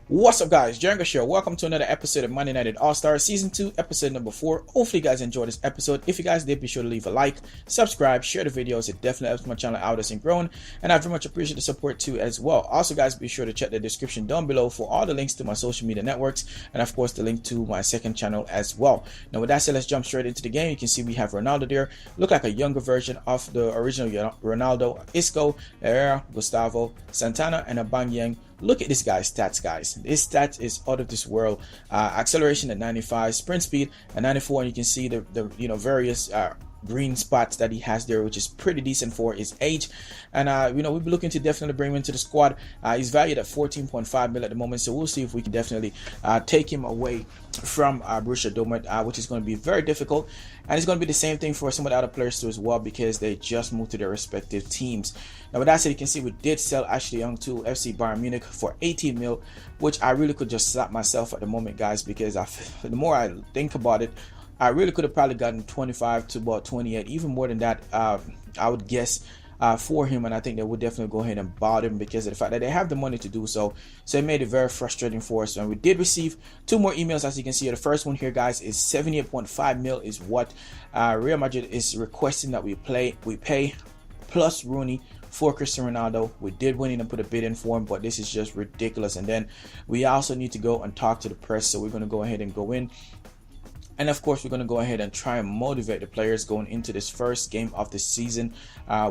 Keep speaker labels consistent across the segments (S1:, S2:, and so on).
S1: What's up, guys? Django here. Welcome to another episode of Man United All-Star Season 2, episode number 4. Hopefully, you guys enjoyed this episode. If you guys did, be sure to leave a like, subscribe, share the videos. It definitely helps my channel out as it's grown, and I very much appreciate the support too as well. Also, guys, be sure to check the description down below for all the links to my social media networks, and of course, the link to my second channel as well. Now, with that said, let's jump straight into the game. You can see we have Ronaldo there. Look like a younger version of the original Ronaldo. Isco, Herrera, Gustavo, Santana, and Aubameyang. Look at this guy's stats, guys. This stat is out of this world. Acceleration at 95, sprint speed at 94, and you can see the various green spots that he has there, which is pretty decent for his age. And we'll be looking to definitely bring him into the squad. He's valued at 14.5 mil at the moment, so we'll see if we can definitely take him away from Borussia Dortmund, which is going to be very difficult. And it's going to be the same thing for some of the other players too as well, because they just moved to their respective teams. Now with that said, you can see we did sell Ashley Young to FC Bayern Munich for 18 mil, which I really could just slap myself at the moment, guys, because the more I think about it, I really could have probably gotten 25 to about 28, even more than that, I would guess, for him. And I think they would definitely go ahead and buy him because of the fact that they have the money to do so. So it made it very frustrating for us. And we did receive two more emails, as you can see. The first one here, guys, is 78.5 mil is what Real Madrid is requesting that we pay plus Rooney for Cristiano Ronaldo. We did win and put a bid in for him, but this is just ridiculous. And then we also need to go and talk to the press, so we're going to go ahead and go in. And of course, we're going to go ahead and try and motivate the players going into this first game of the season,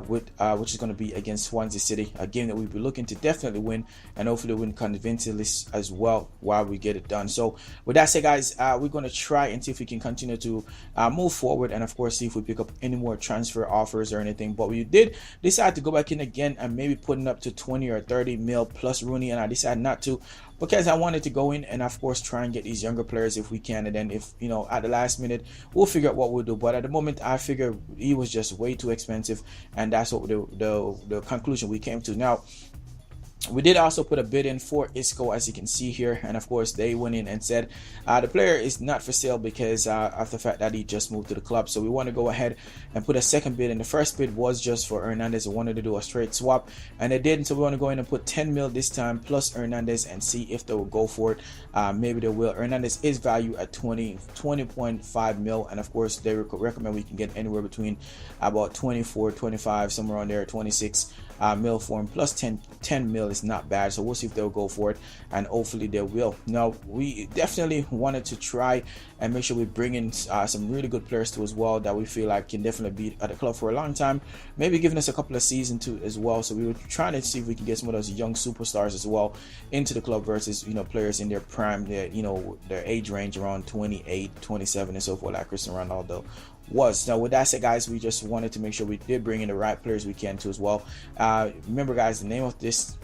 S1: which is going to be against Swansea City, a game that we'll be looking to definitely win, and hopefully win convincingly as well while we get it done. So with that said, guys, we're going to try and see if we can continue to move forward, and of course see if we pick up any more transfer offers or anything. But we did decide to go back in again and maybe putting up to 20 or 30 mil plus Rooney, and I decided not to, because I wanted to go in and of course try and get these younger players if we can, and then if at the last minute we'll figure out what we'll do. But at the moment, I figure he was just way too expensive, and that's what the conclusion we came to. Now, we did also put a bid in for Isco, as you can see here, and of course they went in and said the player is not for sale because of the fact that he just moved to the club. So we want to go ahead and put a second bid, and the first bid was just for Hernandez. We wanted to do a straight swap, and they did. So we want to go in and put 10 mil this time plus Hernandez and see if they will go for it. Maybe they will. Hernandez is valued at 20.5 mil, and of course they recommend we can get anywhere between about 24, 25, somewhere on there, 26 mil for him, plus 10 mil is not bad. So we'll see if they'll go for it, and hopefully they will. Now, we definitely wanted to try and make sure we bring in some really good players too as well, that we feel like can definitely be at the club for a long time, maybe giving us a couple of seasons too as well. So we were trying to see if we can get some of those young superstars as well into the club versus players in their prime, their age range around 28, 27 and so forth, like Cristiano Ronaldo was. Now with that said, guys, we just wanted to make sure we did bring in the right players we can too as well. Remember, guys, the name of this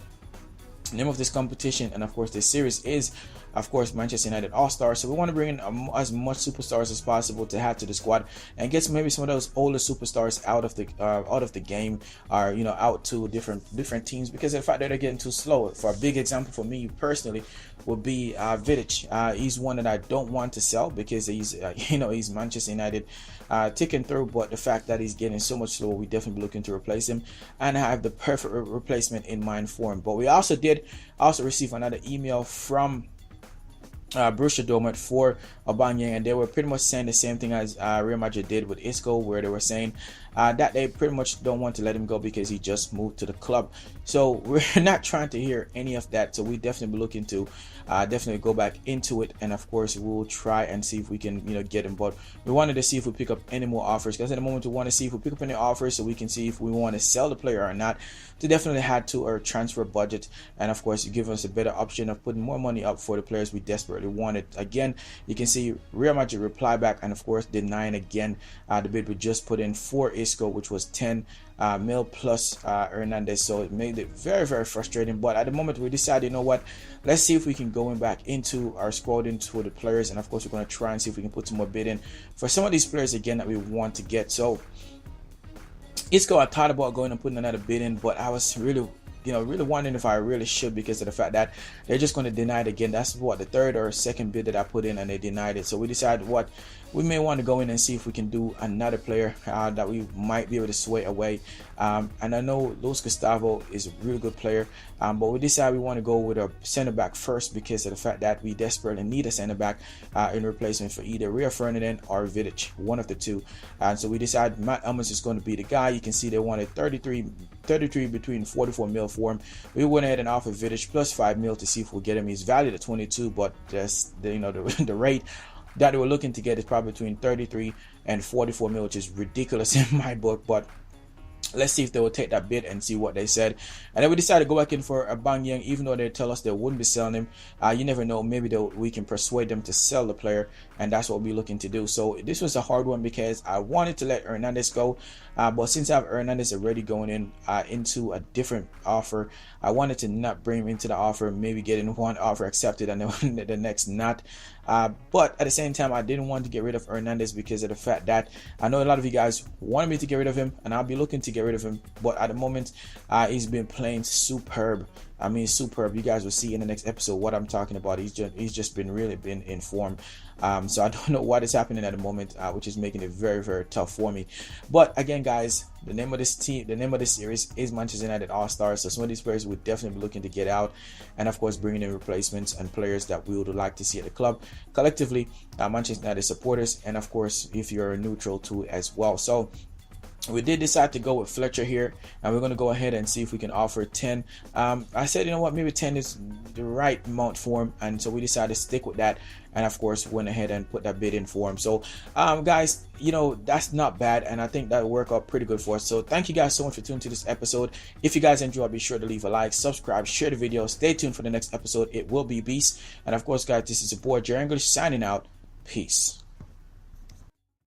S1: competition and of course this series is of course Manchester United All-Stars. So we want to bring in as much superstars as possible to add to the squad and get maybe some of those older superstars out of the game, or out to different teams, because of the fact that they're getting too slow. For a big example for me personally would be Vidic. He's one that I don't want to sell because he's he's Manchester United ticking through, but the fact that he's getting so much slower, we definitely be looking to replace him and have the perfect replacement in mind for him. But we also receive another email from Borussia Dortmund for Aubameyang, and they were pretty much saying the same thing as Real Madrid did with Isco, where they were saying that they pretty much don't want to let him go because he just moved to the club. So we're not trying to hear any of that. So we definitely be looking to definitely go back into it, and of course we'll try and see if we can get him. But we wanted to see if we pick up any more offers, because at the moment we want to see if we pick up any offers so we can see if we want to sell the player or not, to definitely add to our transfer budget, and of course give us a better option of putting more money up for the players we desperately wanted. Again, you can see Real Madrid reply back and of course denying again the bid we just put in for Isco, which was 10 mil plus Hernandez. So it made it very, very frustrating. But at the moment we decided, you know what, let's see if we can go back into our squad, into the players, and of course we're going to try and see if we can put some more bid in for some of these players again that we want to get. So Isco, I thought about going and putting another bid in, but I was really really wondering if I really should, because of the fact that they're just going to deny it again. That's what the third or second bid that I put in, and they denied it. So we decided we may want to go in and see if we can do another player that we might be able to sway away And I know Luis Gustavo is a really good player, but we decided we want to go with a center back first because of the fact that we desperately need a center back in replacement for either Rio Ferdinand or Vidic, one of the two. And so we decided Matt Elmas is going to be the guy. You can see they wanted 33 between 44 mil for him. We went ahead and offered Vidic plus 5 mil to see if we'll get him. He's valued at 22, but just the rate that they were looking to get is probably between 33 and 44 mil, which is ridiculous in my book. But let's see if they will take that bid and see what they said. And then we decided to go back in for a Bang Yang, even though they tell us they wouldn't be selling him. You never know, maybe we can persuade them to sell the player, and that's what we're looking to do. So this was a hard one because I wanted to let Hernandez go, but since I have Hernandez already going in into a different offer, I wanted to not bring him into the offer, maybe getting one offer accepted and then the next not. But at the same time, I didn't want to get rid of Hernandez because of the fact that I know a lot of you guys wanted me to get rid of him, and I'll be looking to get rid of him. But at the moment, he's been playing superb. I mean, superb. You guys will see in the next episode what I'm talking about. He's just been really in form. So I don't know what is happening at the moment, which is making it very, very tough for me. But again, guys, the name of this series is Manchester United All-Stars. So some of these players would definitely be looking to get out, and of course bringing in replacements and players that we would like to see at the club collectively, Manchester United supporters, and of course if you're a neutral too as well. So we did decide to go with Fletcher here, and we're going to go ahead and see if we can offer 10. I said, you know what, maybe 10 is the right amount for him, and so we decided to stick with that, and of course went ahead and put that bid in for him. So guys, you know, that's not bad, and I think that will work out pretty good for us. So thank you guys so much for tuning to this episode. If you guys enjoyed, be sure to leave a like, subscribe, share the video, stay tuned for the next episode. It will be beast. And of course, guys, this is your boy Jerry English signing out. Peace.